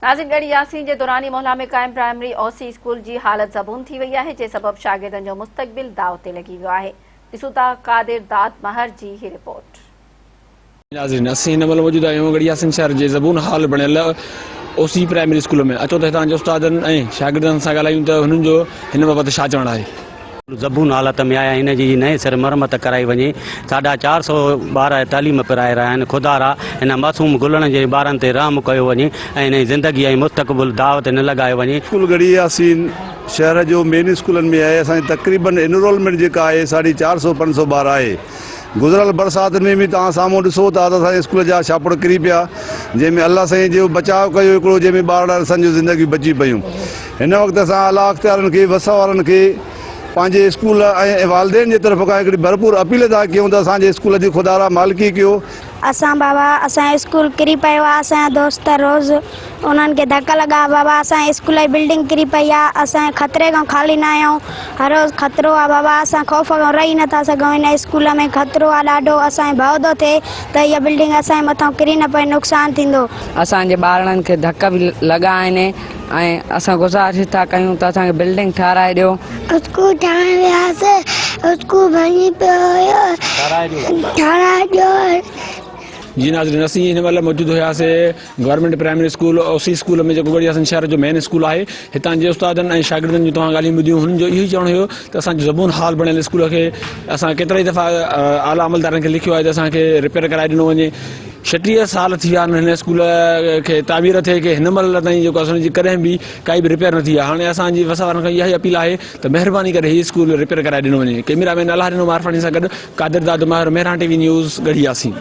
नाज़िन गढ़ी यासीन जे दुरानी मोहल्ला में कायम प्राइमरी ओसी स्कूल की हालत ज़बून थी वही है, जे सबब शागिर्दनि जो मुस्तक़बिल दाव ते लगी वियो आहे। ॾिसूं था कादिर दाद महर जी ही रिपोर्ट। नाज़िन असीं हिन महिल मौजूद आहियूं गढ़ी यासीन शहर जे ज़बून हाल बणियल ओसी प्राइमरी स्कूल में। अचो त हितां जे उस्तादनि ऐं शागिर्दनि सां ॻाल्हायूं त हुननि जो हिन बाबति छा चवणु आहे। ज़बून हालत में आया इन जी नए सिर मरम्मत कराई वञे। 450 ॿार तालीम पिराए रहिया आहिनि। खुदारा इन मासूम गुलनि जे ॿारनि ते रहम कयो वञे ऐं इन जी ज़िंदगी ऐं मुस्तक़बिल दाव ते न लॻायो वञे। स्कूल गढ़ी यासीन शहर जो मेन स्कूलनि में आहे। असांजी तक़रीबन इनरोलमेंट जेका आहे 450-500 ॿार आहे। गुज़िरियल बरसाति में भी तव्हां साम्हूं ॾिसो था त असांजे स्कूल जा छापड़ किरी पिया, जंहिंमें अलाह साईं जो बचाव कयो हिकिड़ो, जंहिंमें ॿार असांजूं ज़िंदगी बची पियूं। हिन वक़्तु असां अला अख़्तियारनि खे वसा वारनि खे पंहिंजे स्कूल ऐं वालदेन जे तरफ़ खां हिकिड़ी भरपूर अपील था कयूं त असांजे स्कूल जी खुदारा मालिकी कयो। असां बाबा असांजो स्कूल किरी पियो आहे। असांजा दोस्त रोज़ उन्हनि खे धक लॻा। बाबा असांजे स्कूल जी बिल्डिंग किरी पई आहे। असांजे ख़तरे खां ख़ाली न आहियूं। हर रोज़ ख़तरो आहे बाबा। असां ख़ौफ़ खां रही नथा सघूं। हिन स्कूल में ख़तरो आहे ॾाढो। असांखे भउ थो थिए त इहा बिल्डिंग असांजे मथां किरी न पए, नुक़सानु थींदो। असांजे ॿारनि खे धक बि लॻा आहिनि ऐं असां गुज़ारिश था कयूं त असांखे बिल्डिंग ठाराए ॾियो। स्कूल ठाहिण वियासीं, स्कूल भञी पियो, ठाराए ॾियो। जी नाज़रीन, असीं हिन महिल मौजूद हुआसीं गवर्नमेंट प्राइमरी स्कूल ओसी स्कूल में, जेको गढ़ी यासीन शहर जो मेन स्कूल आहे। हितां जे उस्तादनि ऐं शागिर्दनि जूं तव्हां ॻाल्हियूं ॿुधियूं। हुननि जो इहो ई चवणु हुयो त असांजो ज़बून हाल बणियल स्कूल खे असां केतिरा ई दफ़ा आला अमलदारनि खे लिखियो आहे त असांखे रिपेयर कराए ॾिनो वञे। 36 साल थी विया आहिनि हिन स्कूल खे तामीर थिए कि हिन महिल ताईं जेको असांजी कॾहिं बि काई बि रिपेयर न थी आहे। हाणे असांजी वसा वारनि खां इहा ई अपील आहे त महिरबानी करे हीअ स्कूल रिपेयर कराए ॾिनो वञे। कैमरामैन अलाह ॾिनो मारफानी सां गॾु कादिर दाद महर, मेहरान टीवी न्यूज़ गढ़ी यासीन।